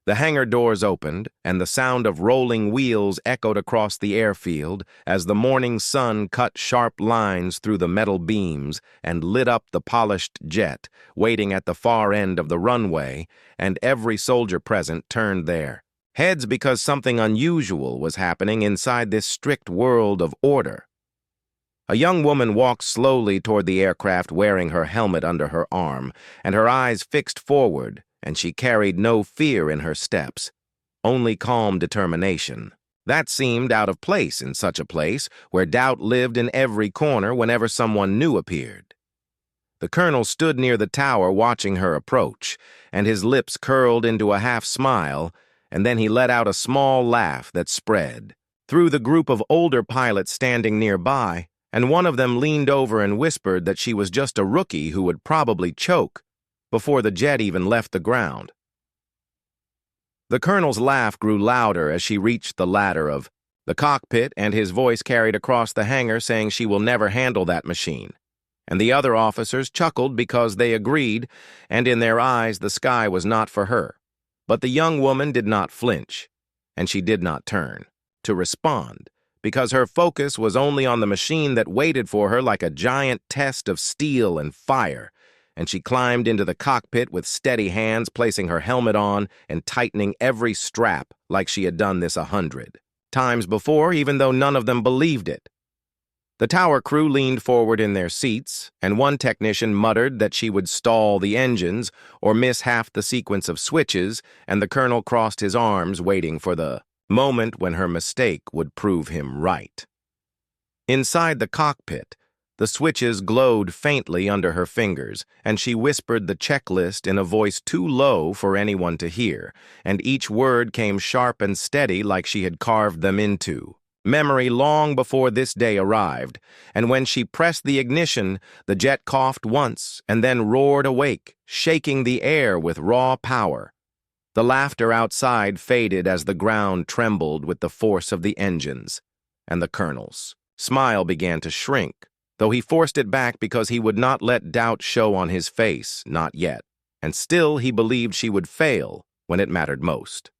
The hangar doors opened, and the sound of rolling wheels echoed across the airfield as the morning sun cut sharp lines through the metal beams and lit up the polished jet, waiting at the far end of the runway, and every soldier present turned their heads because something unusual was happening inside this strict world of order. A young woman walked slowly toward the aircraft wearing her helmet under her arm, and her eyes fixed forward, and she carried no fear in her steps, only calm determination. That seemed out of place in such a place where doubt lived in every corner whenever someone new appeared. The colonel stood near the tower watching her approach, and his lips curled into a half-smile, and then he let out a small laugh that spread through the group of older pilots standing nearby, and one of them leaned over and whispered that she was just a rookie who would probably choke before the jet even left the ground. The colonel's laugh grew louder as she reached the ladder of the cockpit, and his voice carried across the hangar saying she will never handle that machine. And the other officers chuckled because they agreed, and in their eyes the sky was not for her. But the young woman did not flinch, and she did not turn to respond, because her focus was only on the machine that waited for her like a giant test of steel and fire, and she climbed into the cockpit with steady hands, placing her helmet on and tightening every strap like she had done this 100 times before, even though none of them believed it. The tower crew leaned forward in their seats, and one technician muttered that she would stall the engines or miss half the sequence of switches, and the colonel crossed his arms, waiting for the moment when her mistake would prove him right. Inside the cockpit, the switches glowed faintly under her fingers, and she whispered the checklist in a voice too low for anyone to hear, and each word came sharp and steady like she had carved them into memory long before this day arrived, and when she pressed the ignition, the jet coughed once and then roared awake, shaking the air with raw power. The laughter outside faded as the ground trembled with the force of the engines, and the colonel's smile began to shrink, though he forced it back because he would not let doubt show on his face, not yet, and still he believed she would fail when it mattered most.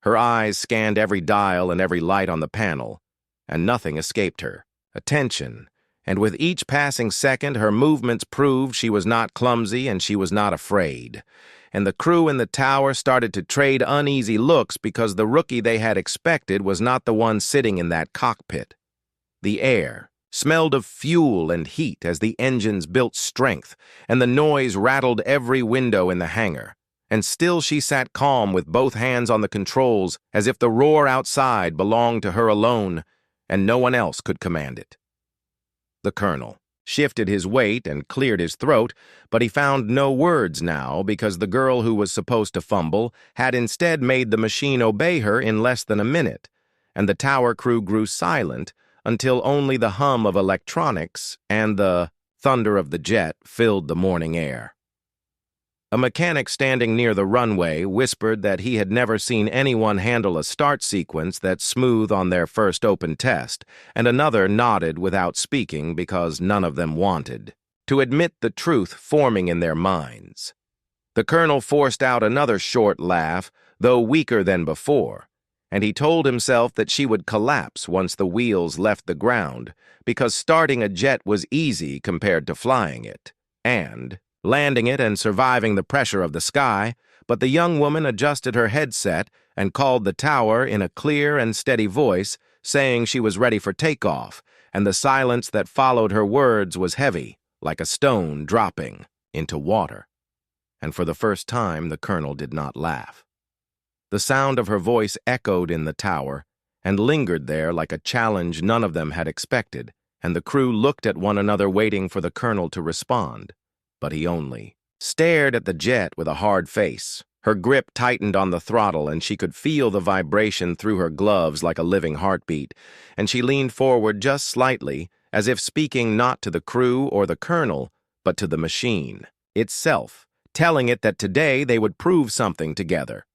Her eyes scanned every dial and every light on the panel, and nothing escaped her attention, and with each passing second her movements proved she was not clumsy and she was not afraid, and the crew in the tower started to trade uneasy looks because the rookie they had expected was not the one sitting in that cockpit. The air smelled of fuel and heat as the engines built strength, and the noise rattled every window in the hangar. And still she sat calm with both hands on the controls, as if the roar outside belonged to her alone, and no one else could command it. The colonel shifted his weight and cleared his throat, but he found no words now because the girl who was supposed to fumble had instead made the machine obey her in less than a minute, and the tower crew grew silent until only the hum of electronics and the thunder of the jet filled the morning air. A mechanic standing near the runway whispered that he had never seen anyone handle a start sequence that smooth on their first open test, and another nodded without speaking because none of them wanted to admit the truth forming in their minds. The colonel forced out another short laugh, though weaker than before, and he told himself that she would collapse once the wheels left the ground, because starting a jet was easy compared to flying it, and landing it and surviving the pressure of the sky, but the young woman adjusted her headset and called the tower in a clear and steady voice, saying she was ready for takeoff, and the silence that followed her words was heavy, like a stone dropping into water. And for the first time, the colonel did not laugh. The sound of her voice echoed in the tower and lingered there like a challenge none of them had expected, and the crew looked at one another waiting for the colonel to respond. But he only stared at the jet with a hard face. Her grip tightened on the throttle, and she could feel the vibration through her gloves like a living heartbeat, and she leaned forward just slightly, as if speaking not to the crew or the colonel, but to the machine itself, telling it that today they would prove something together.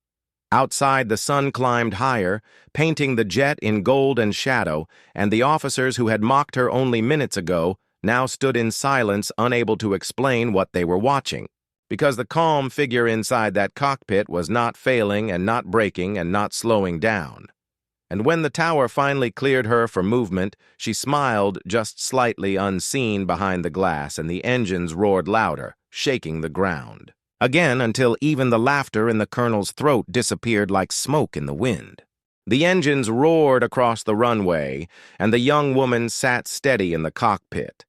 Outside, the sun climbed higher, painting the jet in gold and shadow, and the officers who had mocked her only minutes ago now stood in silence, unable to explain what they were watching, because the calm figure inside that cockpit was not failing and not breaking and not slowing down. And when the tower finally cleared her for movement, she smiled just slightly unseen behind the glass, and the engines roared louder, shaking the ground. Again, until even the laughter in the colonel's throat disappeared like smoke in the wind. The engines roared across the runway, and the young woman sat steady in the cockpit.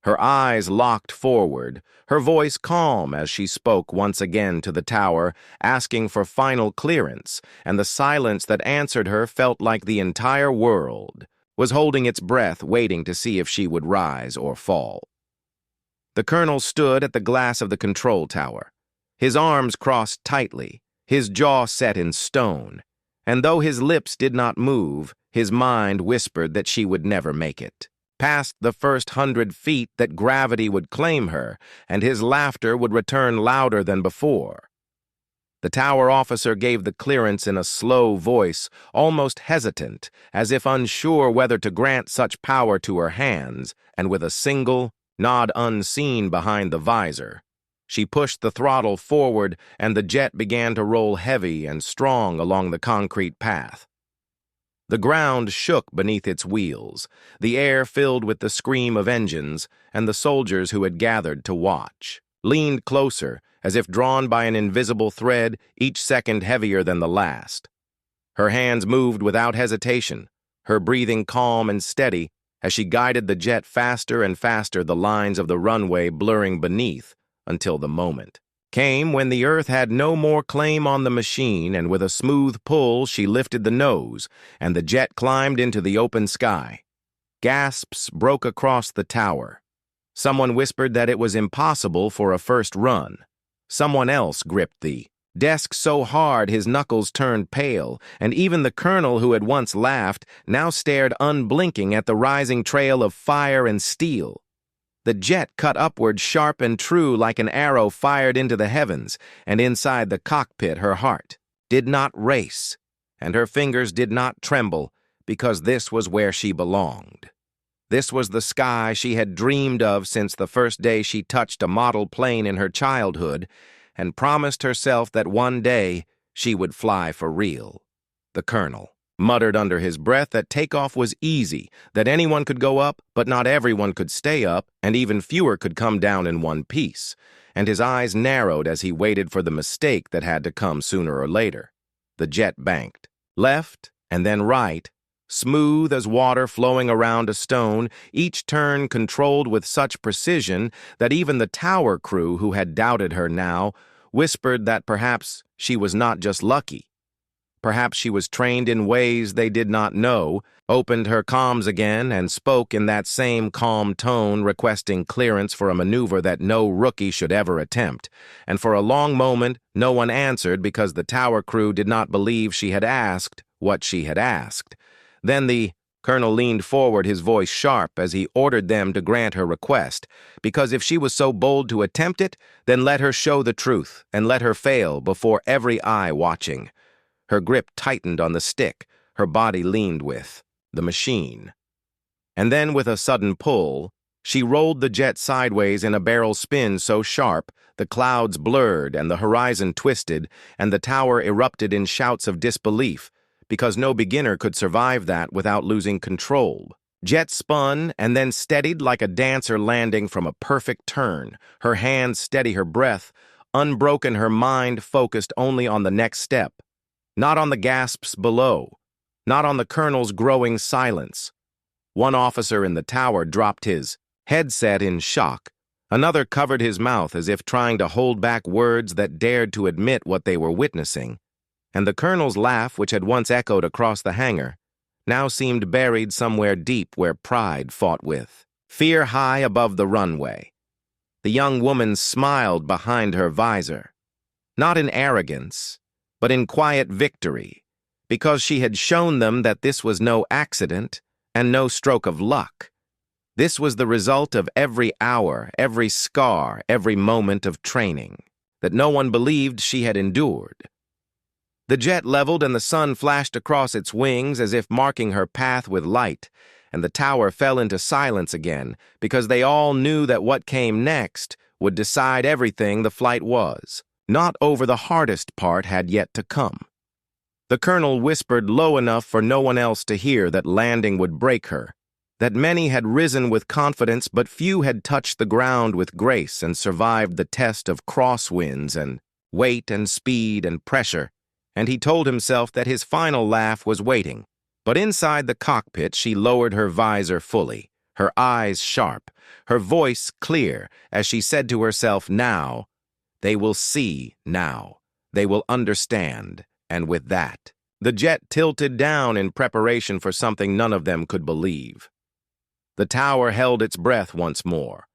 Her eyes locked forward, her voice calm as she spoke once again to the tower, asking for final clearance, and the silence that answered her felt like the entire world was holding its breath, waiting to see if she would rise or fall. The colonel stood at the glass of the control tower, his arms crossed tightly, his jaw set in stone, and though his lips did not move, his mind whispered that she would never make it. Past the first 100 feet that gravity would claim her, and his laughter would return louder than before. The tower officer gave the clearance in a slow voice, almost hesitant, as if unsure whether to grant such power to her hands, and with a single nod unseen behind the visor, she pushed the throttle forward, and the jet began to roll heavy and strong along the concrete path. The ground shook beneath its wheels, the air filled with the scream of engines, and the soldiers who had gathered to watch leaned closer, as if drawn by an invisible thread, each second heavier than the last. Her hands moved without hesitation, her breathing calm and steady, as she guided the jet faster and faster, the lines of the runway blurring beneath, until the moment came when the earth had no more claim on the machine, and with a smooth pull she lifted the nose, and the jet climbed into the open sky. Gasps broke across the tower. Someone whispered that it was impossible for a first run. Someone else gripped the desk so hard his knuckles turned pale, and even the colonel, who had once laughed, now stared unblinking at the rising trail of fire and steel. The jet cut upward sharp and true like an arrow fired into the heavens, and inside the cockpit her heart did not race, and her fingers did not tremble, because this was where she belonged. This was the sky she had dreamed of since the first day she touched a model plane in her childhood, and promised herself that one day she would fly for real. The colonel muttered under his breath that takeoff was easy, that anyone could go up, but not everyone could stay up, and even fewer could come down in one piece, and his eyes narrowed as he waited for the mistake that had to come sooner or later. The jet banked, left and then right, smooth as water flowing around a stone, each turn controlled with such precision that even the tower crew, who had doubted her now, whispered that perhaps she was not just lucky. Perhaps she was trained in ways they did not know, opened her comms again, and spoke in that same calm tone, requesting clearance for a maneuver that no rookie should ever attempt. And for a long moment, no one answered because the tower crew did not believe she had asked what she had asked. Then the colonel leaned forward, his voice sharp, as he ordered them to grant her request, because if she was so bold to attempt it, then let her show the truth, and let her fail before every eye watching. Her grip tightened on the stick her body leaned with, the machine. And then, with a sudden pull, she rolled the jet sideways in a barrel spin so sharp the clouds blurred and the horizon twisted, and the tower erupted in shouts of disbelief, because no beginner could survive that without losing control. Jet spun and then steadied like a dancer landing from a perfect turn, her hands steady, her breath unbroken, her mind focused only on the next step. Not on the gasps below, not on the colonel's growing silence. One officer in the tower dropped his headset in shock. Another covered his mouth as if trying to hold back words that dared to admit what they were witnessing. And the colonel's laugh, which had once echoed across the hangar, now seemed buried somewhere deep where pride fought with fear high above the runway. The young woman smiled behind her visor, not in arrogance, but in quiet victory, because she had shown them that this was no accident and no stroke of luck. This was the result of every hour, every scar, every moment of training that no one believed she had endured. The jet leveled and the sun flashed across its wings as if marking her path with light, and the tower fell into silence again because they all knew that what came next would decide everything the flight was. Not over the hardest part had yet to come. The colonel whispered low enough for no one else to hear that landing would break her, that many had risen with confidence but few had touched the ground with grace and survived the test of crosswinds and weight and speed and pressure, and he told himself that his final laugh was waiting. But inside the cockpit she lowered her visor fully, her eyes sharp, her voice clear, as she said to herself, now, they will see now, they will understand, and with that, the jet tilted down in preparation for something none of them could believe. The tower held its breath once more,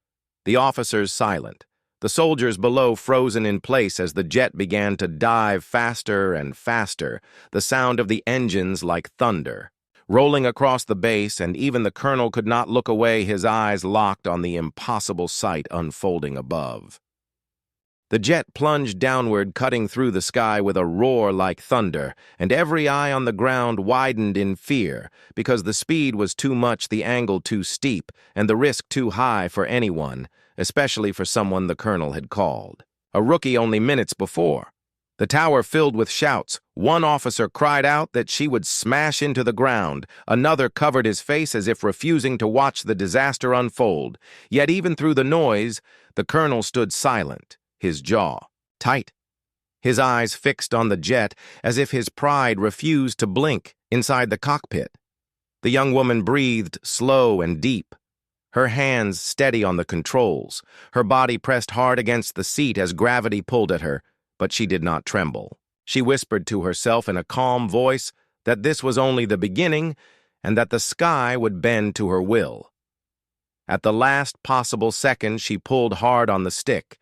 the officers silent, the soldiers below frozen in place as the jet began to dive faster and faster, the sound of the engines like thunder, rolling across the base, and even the colonel could not look away, his eyes locked on the impossible sight unfolding above. The jet plunged downward, cutting through the sky with a roar like thunder, and every eye on the ground widened in fear, because the speed was too much, the angle too steep, and the risk too high for anyone, especially for someone the colonel had called. A rookie only minutes before. The tower filled with shouts. One officer cried out that she would smash into the ground. Another covered his face as if refusing to watch the disaster unfold. Yet even through the noise, the colonel stood silent, his jaw tight, his eyes fixed on the jet as if his pride refused to blink inside the cockpit. The young woman breathed slow and deep, her hands steady on the controls, her body pressed hard against the seat as gravity pulled at her, but she did not tremble. She whispered to herself in a calm voice that this was only the beginning and that the sky would bend to her will. At the last possible second, she pulled hard on the stick,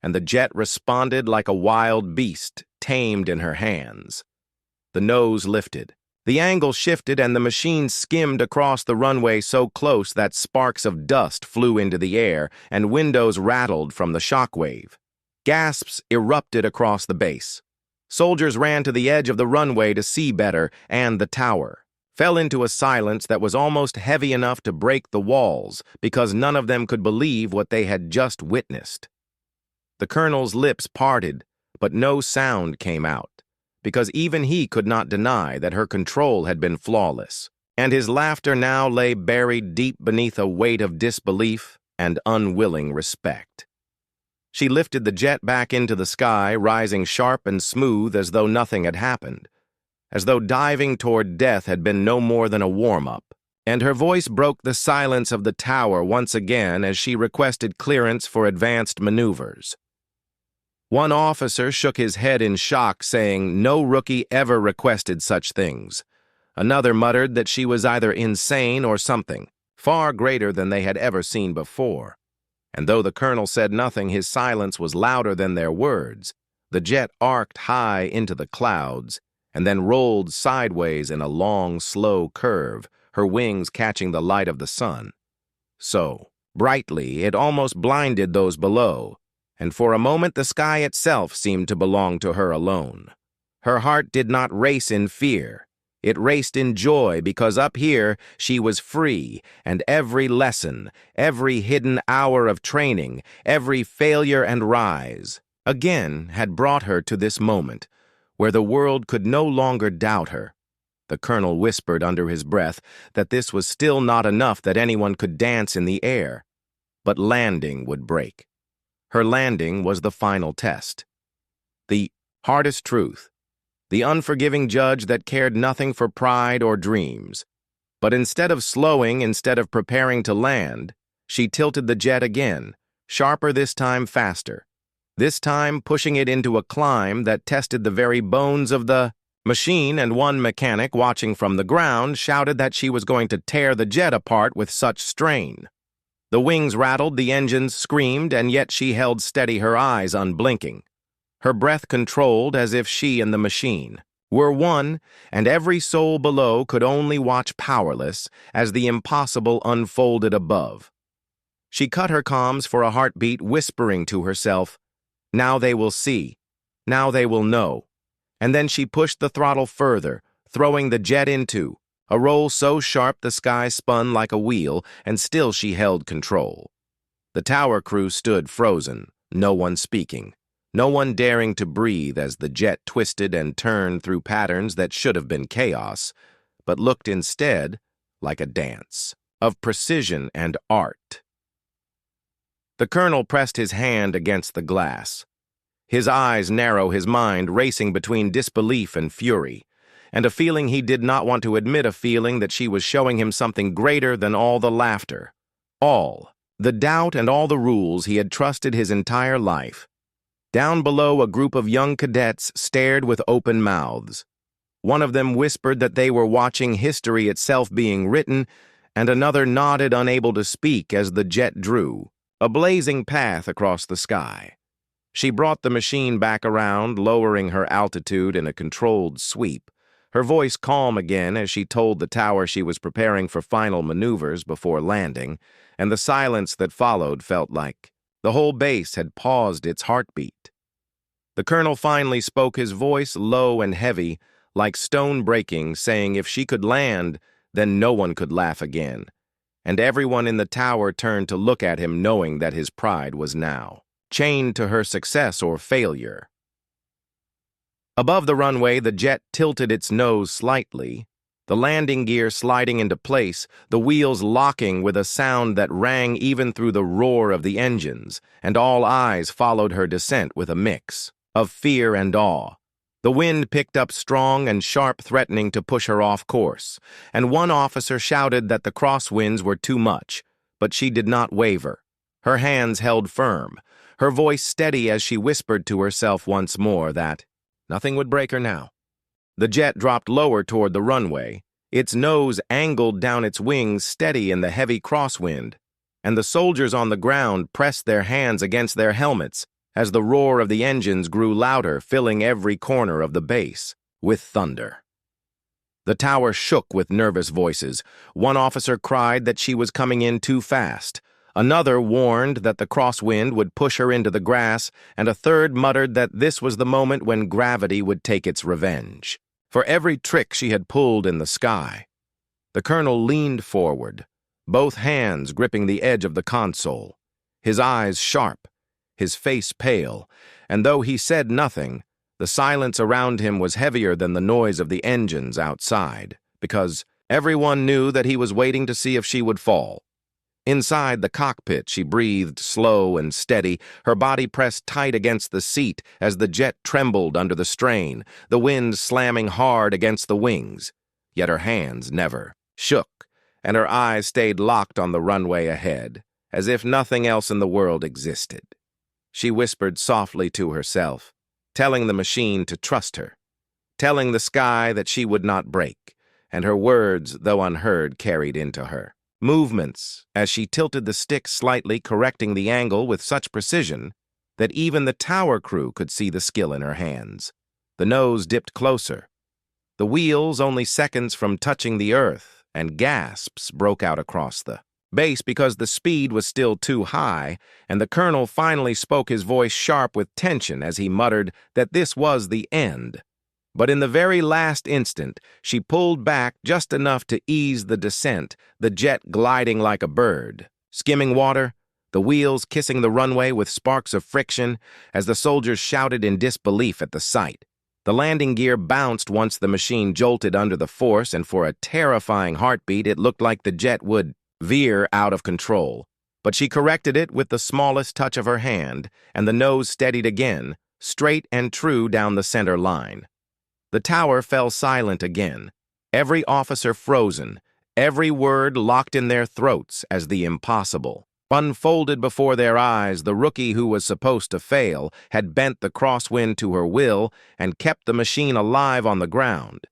and the jet responded like a wild beast, tamed in her hands. The nose lifted. The angle shifted and the machine skimmed across the runway so close that sparks of dust flew into the air and windows rattled from the shockwave. Gasps erupted across the base. Soldiers ran to the edge of the runway to see better, and the tower fell into a silence that was almost heavy enough to break the walls because none of them could believe what they had just witnessed. The colonel's lips parted, but no sound came out, because even he could not deny that her control had been flawless, and his laughter now lay buried deep beneath a weight of disbelief and unwilling respect. She lifted the jet back into the sky, rising sharp and smooth as though nothing had happened, as though diving toward death had been no more than a warm-up, and her voice broke the silence of the tower once again as she requested clearance for advanced maneuvers. One officer shook his head in shock, saying no rookie ever requested such things. Another muttered that she was either insane or something, far greater than they had ever seen before. And though the colonel said nothing, his silence was louder than their words. The jet arced high into the clouds, and then rolled sideways in a long, slow curve, her wings catching the light of the sun. So, brightly, it almost blinded those below, and for a moment the sky itself seemed to belong to her alone. Her heart did not race in fear. It raced in joy because up here she was free, and every lesson, every hidden hour of training, every failure and rise, again had brought her to this moment, where the world could no longer doubt her. The colonel whispered under his breath that this was still not enough, that anyone could dance in the air. But landing would break. Her landing was the final test. The hardest truth. The unforgiving judge that cared nothing for pride or dreams. But instead of slowing, instead of preparing to land, she tilted the jet again, sharper this time, faster. This time pushing it into a climb that tested the very bones of the machine, and one mechanic watching from the ground shouted that she was going to tear the jet apart with such strain. The wings rattled, the engines screamed, and yet she held steady, her eyes unblinking. Her breath controlled as if she and the machine were one, and every soul below could only watch powerless as the impossible unfolded above. She cut her comms for a heartbeat, whispering to herself, "Now they will see. Now they will know." And then she pushed the throttle further, throwing the jet into a roll so sharp the sky spun like a wheel, and still she held control. The tower crew stood frozen, no one speaking, no one daring to breathe as the jet twisted and turned through patterns that should have been chaos, but looked instead like a dance of precision and art. The colonel pressed his hand against the glass. His eyes narrow, his mind racing between disbelief and fury, and a feeling he did not want to admit, a feeling that she was showing him something greater than all the laughter, all the doubt and all the rules he had trusted his entire life. Down below, a group of young cadets stared with open mouths. One of them whispered that they were watching history itself being written, and another nodded, unable to speak, as the jet drew, a blazing path across the sky. She brought the machine back around, lowering her altitude in a controlled sweep, her voice calm again as she told the tower she was preparing for final maneuvers before landing, and the silence that followed felt like the whole base had paused its heartbeat. The colonel finally spoke, his voice low and heavy, like stone breaking, saying if she could land, then no one could laugh again. And everyone in the tower turned to look at him, knowing that his pride was now chained to her success or failure. Above the runway, the jet tilted its nose slightly, the landing gear sliding into place, the wheels locking with a sound that rang even through the roar of the engines, and all eyes followed her descent with a mix of fear and awe. The wind picked up strong and sharp, threatening to push her off course, and one officer shouted that the crosswinds were too much, but she did not waver. Her hands held firm, her voice steady as she whispered to herself once more that nothing would break her now. The jet dropped lower toward the runway, its nose angled down its wings, steady in the heavy crosswind, and the soldiers on the ground pressed their hands against their helmets as the roar of the engines grew louder, filling every corner of the base with thunder. The tower shook with nervous voices. One officer cried that she was coming in too fast. Another warned that the crosswind would push her into the grass, and a third muttered that this was the moment when gravity would take its revenge for every trick she had pulled in the sky. The colonel leaned forward, both hands gripping the edge of the console, his eyes sharp, his face pale, and though he said nothing, the silence around him was heavier than the noise of the engines outside, because everyone knew that he was waiting to see if she would fall. Inside the cockpit, she breathed slow and steady, her body pressed tight against the seat as the jet trembled under the strain, the wind slamming hard against the wings. Yet her hands never shook, and her eyes stayed locked on the runway ahead, as if nothing else in the world existed. She whispered softly to herself, telling the machine to trust her, telling the sky that she would not break, and her words, though unheard, carried into her movements as she tilted the stick slightly, correcting the angle with such precision that even the tower crew could see the skill in her hands. The nose dipped closer, the wheels only seconds from touching the earth, and gasps broke out across the base because the speed was still too high, and the colonel finally spoke, his voice sharp with tension as he muttered that this was the end. But in the very last instant, she pulled back just enough to ease the descent, the jet gliding like a bird, skimming water, the wheels kissing the runway with sparks of friction as the soldiers shouted in disbelief at the sight. The landing gear bounced once the machine jolted under the force, and for a terrifying heartbeat, it looked like the jet would veer out of control. But she corrected it with the smallest touch of her hand, and the nose steadied again, straight and true down the center line. The tower fell silent again, every officer frozen, every word locked in their throats as the impossible unfolded before their eyes. The rookie who was supposed to fail had bent the crosswind to her will and kept the machine alive on the ground.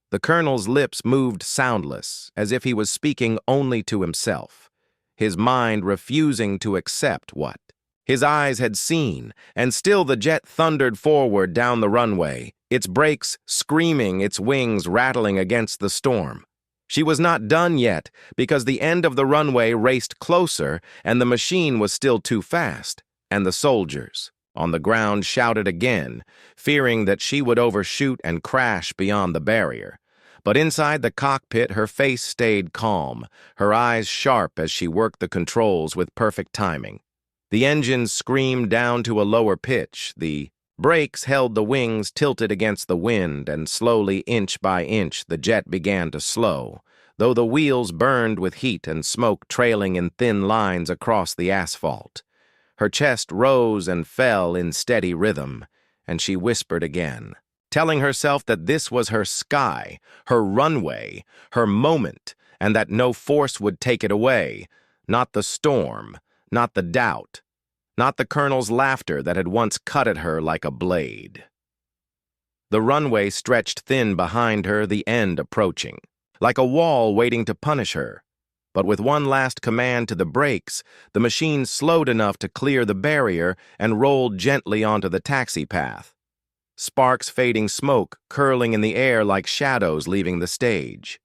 The colonel's lips moved soundless, as if he was speaking only to himself, his mind refusing to accept what his eyes had seen, and still the jet thundered forward down the runway, its brakes screaming, its wings rattling against the storm. She was not done yet, because the end of the runway raced closer, and the machine was still too fast, and the soldiers on the ground shouted again, fearing that she would overshoot and crash beyond the barrier. But inside the cockpit, her face stayed calm, her eyes sharp as she worked the controls with perfect timing. The engines screamed down to a lower pitch. The brakes held the wings tilted against the wind, and slowly, inch by inch, the jet began to slow, though the wheels burned with heat and smoke trailing in thin lines across the asphalt. Her chest rose and fell in steady rhythm, and she whispered again, telling herself that this was her sky, her runway, her moment, and that no force would take it away, not the storm, not the doubt, not the colonel's laughter that had once cut at her like a blade. The runway stretched thin behind her, the end approaching, like a wall waiting to punish her. But with one last command to the brakes, the machine slowed enough to clear the barrier and rolled gently onto the taxi path. Sparks fading smoke curling in the air like shadows leaving the stage.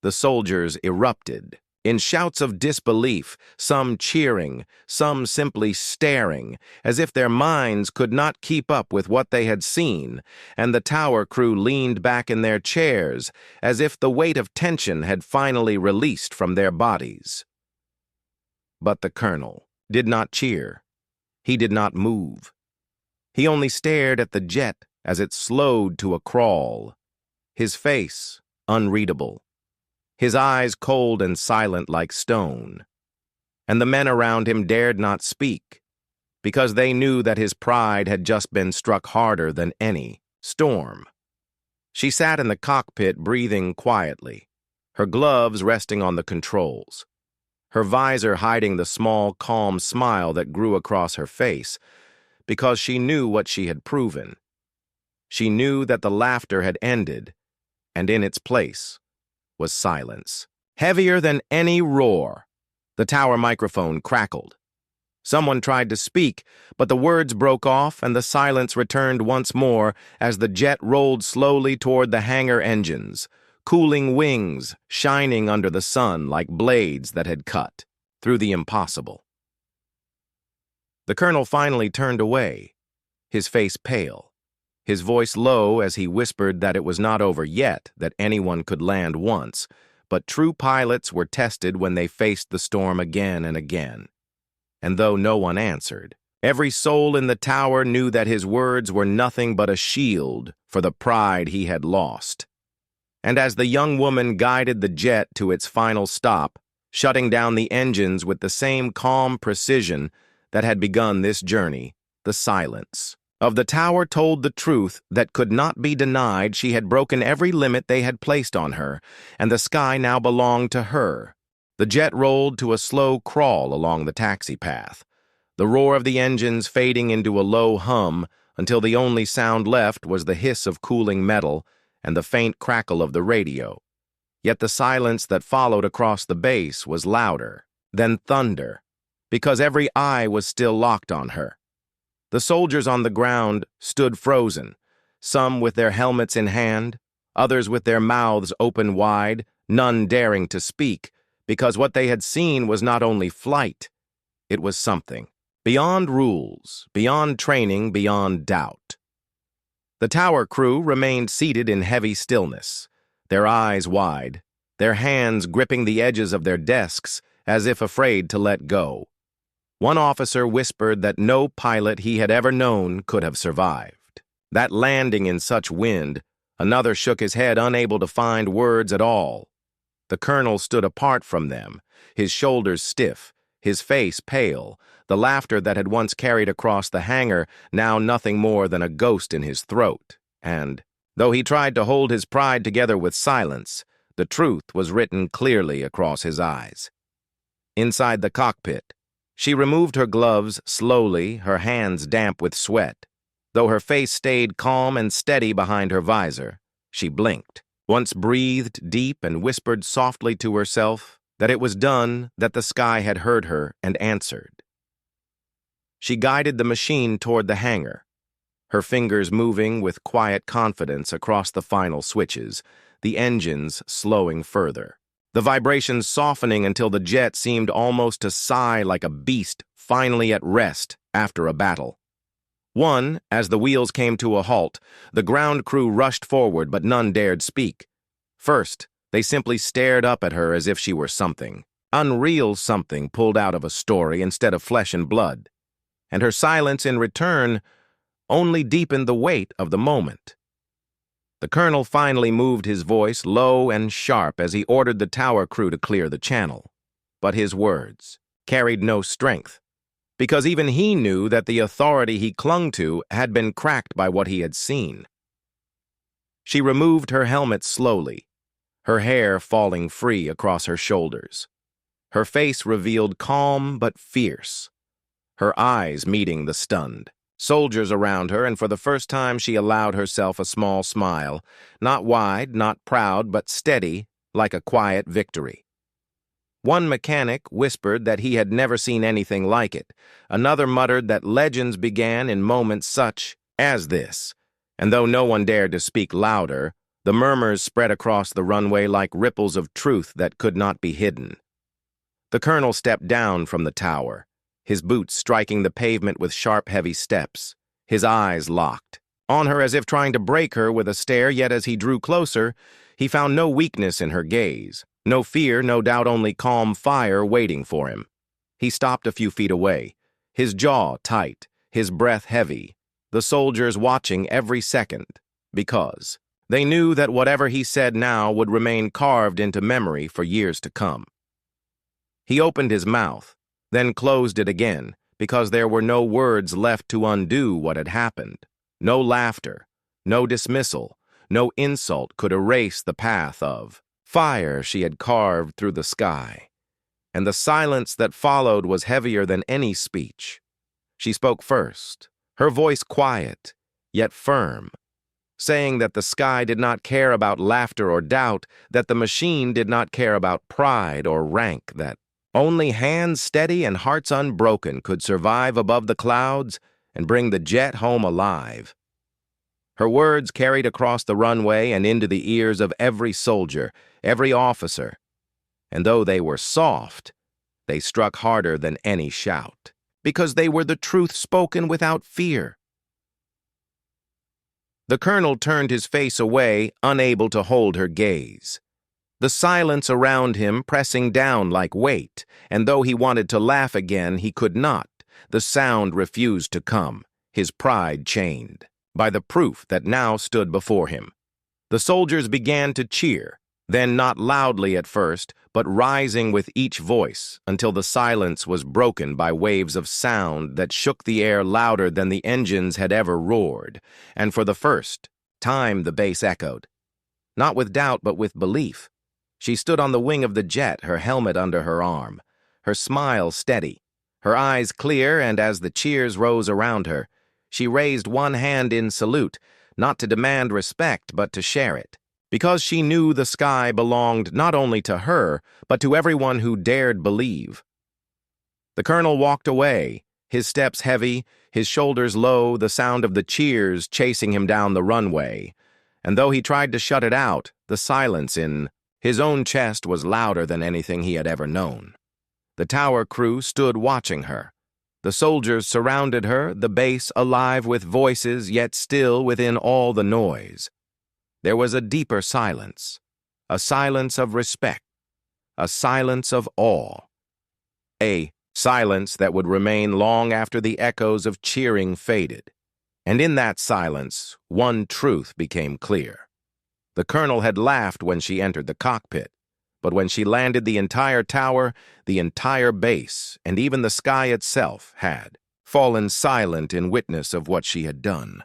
The soldiers erupted. In shouts of disbelief, some cheering, some simply staring, as if their minds could not keep up with what they had seen, and the tower crew leaned back in their chairs, as if the weight of tension had finally released from their bodies. But the colonel did not cheer. He did not move. He only stared at the jet as it slowed to a crawl, his face unreadable, his eyes cold and silent like stone. And the men around him dared not speak, because they knew that his pride had just been struck harder than any storm. She sat in the cockpit breathing quietly, her gloves resting on the controls, her visor hiding the small, calm smile that grew across her face, because she knew what she had proven. She knew that the laughter had ended, and in its place was silence. Heavier than any roar, the tower microphone crackled. Someone tried to speak, but the words broke off and the silence returned once more as the jet rolled slowly toward the hangar engines, cooling wings shining under the sun like blades that had cut through the impossible. The colonel finally turned away, his face pale, his voice low as he whispered that it was not over yet, that anyone could land once, but true pilots were tested when they faced the storm again and again. And though no one answered, every soul in the tower knew that his words were nothing but a shield for the pride he had lost. And as the young woman guided the jet to its final stop, shutting down the engines with the same calm precision that had begun this journey, the silence of the tower told the truth that could not be denied. She had broken every limit they had placed on her, and the sky now belonged to her. The jet rolled to a slow crawl along the taxi path, the roar of the engines fading into a low hum until the only sound left was the hiss of cooling metal and the faint crackle of the radio. Yet the silence that followed across the base was louder than thunder, because every eye was still locked on her. The soldiers on the ground stood frozen, some with their helmets in hand, others with their mouths open wide, none daring to speak, because what they had seen was not only flight, it was something beyond rules, beyond training, beyond doubt. The tower crew remained seated in heavy stillness, their eyes wide, their hands gripping the edges of their desks as if afraid to let go. One officer whispered that no pilot he had ever known could have survived that landing in such wind. Another shook his head, unable to find words at all. The colonel stood apart from them, his shoulders stiff, his face pale, the laughter that had once carried across the hangar now nothing more than a ghost in his throat. And, though he tried to hold his pride together with silence, the truth was written clearly across his eyes. Inside the cockpit, she removed her gloves slowly, her hands damp with sweat. Though her face stayed calm and steady behind her visor, she blinked, once breathed deep and whispered softly to herself that it was done, that the sky had heard her and answered. She guided the machine toward the hangar, her fingers moving with quiet confidence across the final switches, the engines slowing further, the vibrations softening until the jet seemed almost to sigh like a beast finally at rest after a battle. As the wheels came to a halt, the ground crew rushed forward, but none dared speak. First, they simply stared up at her as if she were something unreal something pulled out of a story instead of flesh and blood, and her silence in return only deepened the weight of the moment. The colonel finally moved his voice low and sharp as he ordered the tower crew to clear the channel. But his words carried no strength, because even he knew that the authority he clung to had been cracked by what he had seen. She removed her helmet slowly, her hair falling free across her shoulders. Her face revealed calm but fierce, her eyes meeting the stunned soldiers around her, and for the first time she allowed herself a small smile, not wide, not proud, but steady, like a quiet victory. One mechanic whispered that he had never seen anything like it. Another muttered that legends began in moments such as this, and though no one dared to speak louder, the murmurs spread across the runway like ripples of truth that could not be hidden. The colonel stepped down from the tower, his boots striking the pavement with sharp, heavy steps, his eyes locked on her as if trying to break her with a stare, yet as he drew closer, he found no weakness in her gaze, no fear, no doubt, only calm fire waiting for him. He stopped a few feet away, his jaw tight, his breath heavy, the soldiers watching every second, because they knew that whatever he said now would remain carved into memory for years to come. He opened his mouth, then closed it again, because there were no words left to undo what had happened. No laughter, no dismissal, no insult could erase the path of fire she had carved through the sky. And the silence that followed was heavier than any speech. She spoke first, her voice quiet, yet firm, saying that the sky did not care about laughter or doubt, that the machine did not care about pride or rank, that only hands steady and hearts unbroken could survive above the clouds and bring the jet home alive. Her words carried across the runway and into the ears of every soldier, every officer, and though they were soft, they struck harder than any shout, because they were the truth spoken without fear. The colonel turned his face away, unable to hold her gaze. The silence around him pressing down like weight, and though he wanted to laugh again, he could not. The sound refused to come, his pride chained by the proof that now stood before him. The soldiers began to cheer, then not loudly at first, but rising with each voice until the silence was broken by waves of sound that shook the air louder than the engines had ever roared, and for the first time the bass echoed, not with doubt but with belief. She stood on the wing of the jet, her helmet under her arm, her smile steady, her eyes clear, and as the cheers rose around her, she raised one hand in salute, not to demand respect, but to share it, because she knew the sky belonged not only to her, but to everyone who dared believe. The colonel walked away, his steps heavy, his shoulders low, the sound of the cheers chasing him down the runway, and though he tried to shut it out, the silence in his own chest was louder than anything he had ever known. The tower crew stood watching her. The soldiers surrounded her, the base alive with voices, yet still within all the noise. There was a deeper silence, a silence of respect, a silence of awe, a silence that would remain long after the echoes of cheering faded. And in that silence, one truth became clear. The colonel had laughed when she entered the cockpit, but when she landed, the entire tower, the entire base, and even the sky itself had fallen silent in witness of what she had done.